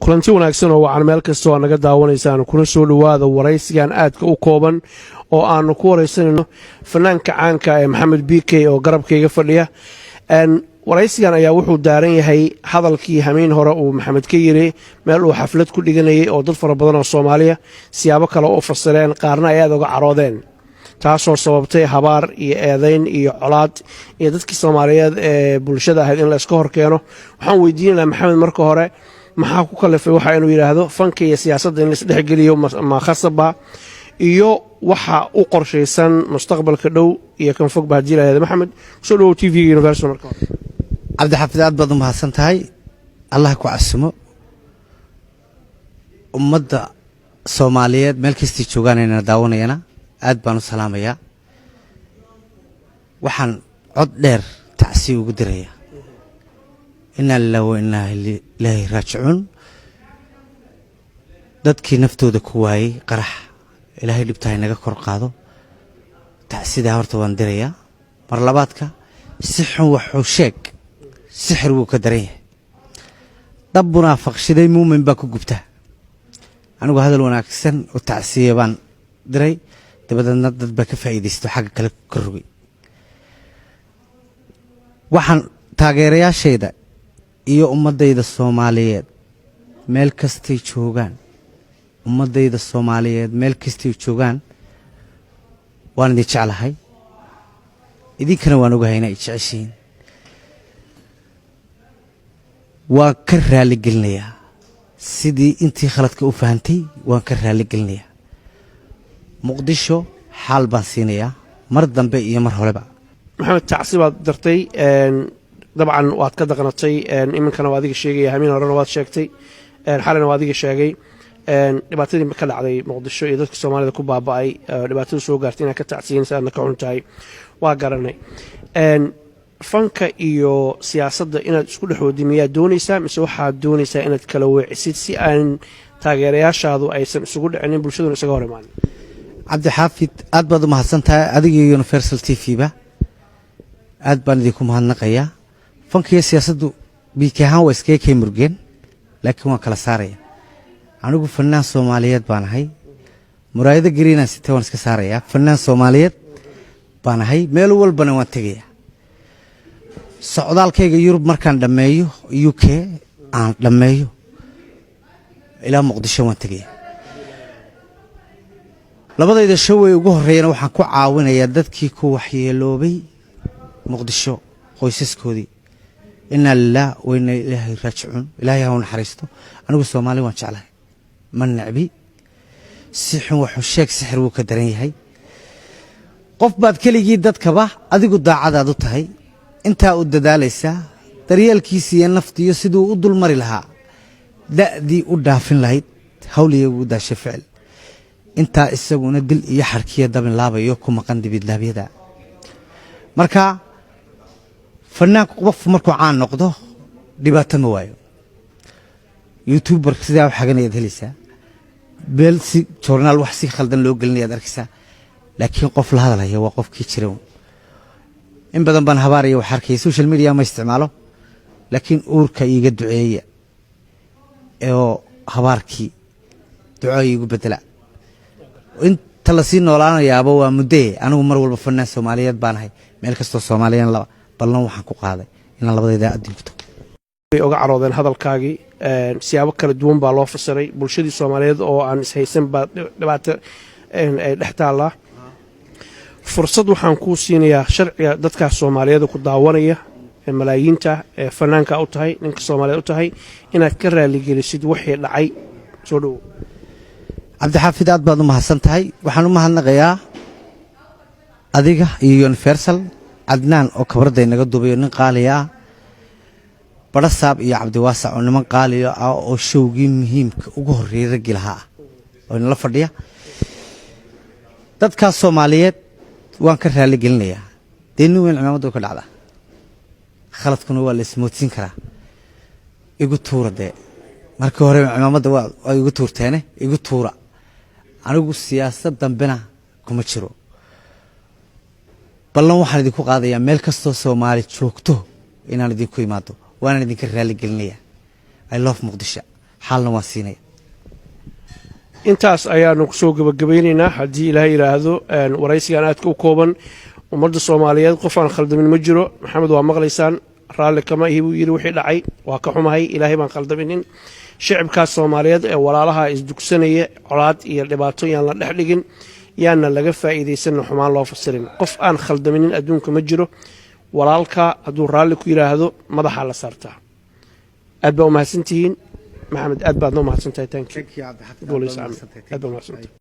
kulanti wanaagsan oo wacan meel kasta oo naga daawanaysaan kuna soo dhawaada waraysigan aadka u kooban oo aanu ku waraysanayno fanaanka caanka ee Maxamed BK oo garabkayga fadhiya waraysigan ayaa wuxuu daaran yahay hadalkii hameen hore uu Maxamed ka yiri meel uu xaflad ku dhiganayay oo dad fara badan oo Soomaaliya siyaabo kale oo fasireen qaarna ay aad uga caroodeen taasoo sababtay habaar iyo eedayn iyo colaad iyo dadkii Soomaaliyeed ee bulshada ahayd in la iska hor keeno waxaan weydiinayaa Maxamed marka hore maxaa ku kalafay waxa inuu yiraahdo fanka iyo siyaasadda in la isdhex geliyo ma khasaba iyo waxa u qorshaysan mustaqbalka dhow iyo kan fog baad jilaayada Maxamed soo dhaw TV Universal marka عبد الحفيظ aad baad u mahadsantahay Allah ku casmo ummadda Soomaaliyeed meel kasta joogaan inay daawanayana aad baan u salaamayaa waxaan cod dheer tacsi ugu diraya inna lillahi wa inna ilayhi raaji'uun dadkii naftooda ku waayay qarax ilaahay dhibtahay naga kor qaado tacsida horta waan diraya mar labaadka si xun wuxuu sheeg sixir wuu ka daran yahay dab munaafaqshiday muumin baa ku gubta anigu hadal wanaagsan oo tacsiye baan diray dabadna dad ba ka faa'iideysto xagga kale ka rogay waxaan taageerayaashayda iyo ummadayda Soomaaliyeed meel kastay joogaan ummadayda Soomaaliyeed meel kastay joogaan waan idin jeclahay idinkana waan ogahay inay jeceshiin waan ka raali gelinayaa sidii intii khaladka u fahantay waan ka raali gelinayaa muqdisho xaal baan siinayaa mar dambe iyo mar horeba Maxamed tacsi baad dartay dabcan waad ka daqnatay iminkana waa adiga sheegay hameen horena waad sheegtay xalina waa adiga sheegay dhibaatadii ka dhacday muqdisho iyo dadka Soomaalida ku baaba'ay dhibaatada soo gaartay inay ka tacsiinaysan ka xuntahay waa garanay fanka iyo siyaasadda inaad isku dhaxoodimiyaa doonaysaa mise waxaad doonaysaa inaad kala weecisid si aan taageerayaashaadu aysan isugu dhicinin bulshaduna isaga hor imaan عبد الحفيظ aad baad u mahadsantahay adiga Universal TV ba aad baan idinku mahadnaqayaa fanka iyo siyaasaddu biikahan waa iska kay murgeen laakiin waan kala saaraya anigu fanaan Soomaaliyeed baan ahay muraayada gariina sitay waan iska saaraya fanaan Soomaaliyeed baan ahay meel walbana waan tagayaa socdaalkayga Yurub markaan dhameeyo UK aan dhameeyo ilaa Muqdisho waan tagayaa labadayda show way ugu horeeyeen waxaan ku caawinayaa dadkii ku waxyeeloobay Muqdisho qoysaskoodii inna lillahi wa inna ilayhi raaji'uun ilaahay ha naxariisto anigu Soomaali waan jeclahay man nacbi si xun wuxuu sheeg sixir wuu ka daran yahay qof baad keligii dadkaba adigu daacadaad u tahay inta u dadaalaysa daryeelkiisa iyo naftiyo sidoo u dulmari lahaa daadii u dhaafin lahayd hawliga ugu daashay ficil inta isaguna dil iyo xarkiya dabin laabayo ku maqan dibid laabiyada marka fanaanku qof markuu caan noqdo dhibaato ma waayo YouTuber sida wax xaganayad helaysaa beel si journal wax si khaldan loo gelinayo arkaysaa laakiin qof la hadlayo waa qofkii jiray in badan baan habaariyo wax arkay social media ma isticmaalo laakiin uurka iiga duceeya ee habaarkii ducooy igu bedela inta la sii noolaanayaaba waa mudee anigu mar walba fanaan Soomaaliyeed baan ahay meel kasto Soomaaliyan la ballan waxaan ku qaaday in labadayda adduunka way uga caroodeen hadalkaagii siyaabo kala duwan baa loo fasiray bulshadii Soomaaliyeed oo aan is haysan baa dhibaato ay dhaxtaala fursad waxaan ku siinayaa sharciga dadka Soomaaliyeed ku daawanaya malaayiinta fanaanka u tahay ninka Soomaaliyeed u tahay inaad ka raali gelisid wixii dhacay soo dhaw عبد الحفيظ aad baad u mahadsantahay waxaan u mahadnaqayaa adiga iyo Universal Adnaan oo kabarday naga duubayo nin qaali ah Barasaab iyo Cabdi Waasac oo niman qaali ah oo showgii muhiimka ugu horeeyay rag lahaa oo in la fadhiya dadka Soomaaliyeed waan ka raali gelinayaa deenu weyn ciidamada ka dhacda khaladkuna waa la ismoodsin karaa igu tuurade markii hore ciidamada waa igu tuurteene igu tuura anigu siyaasad dambena kuma jiro ballan waxaan idinku qaadayaa meel kasto Soomaali joogto inaan idinku imaado waan idinka raali gelinayaa I love Muqdisho xalna waan siinaya intaas ayaanu kusoo gabagabaynaynaa haddii ilaahay yidhaahdo waraysigan aadka u kooban ummadda soomaaliyeed qof aan khaldamin ma jiro maxamed waa maqlaysaan raalli kama ihi buu yidhi wixii dhacay waa ka xumahay ilaahay baan khaldaminin shicibkaas soomaaliyeed ee walaalaha isdugsanaya colaad iyo dhibaato yaan la dhex dhigin yaana laga faa'iidaysanna xumaan loo fasirin qof aan khaldaminin adduunka ma jiro walaalka hadduu raalli ku yidhaahdo madaxaa la saartaa aad baa u mahadsantihiin maxamed aad baadna u mahadsantahay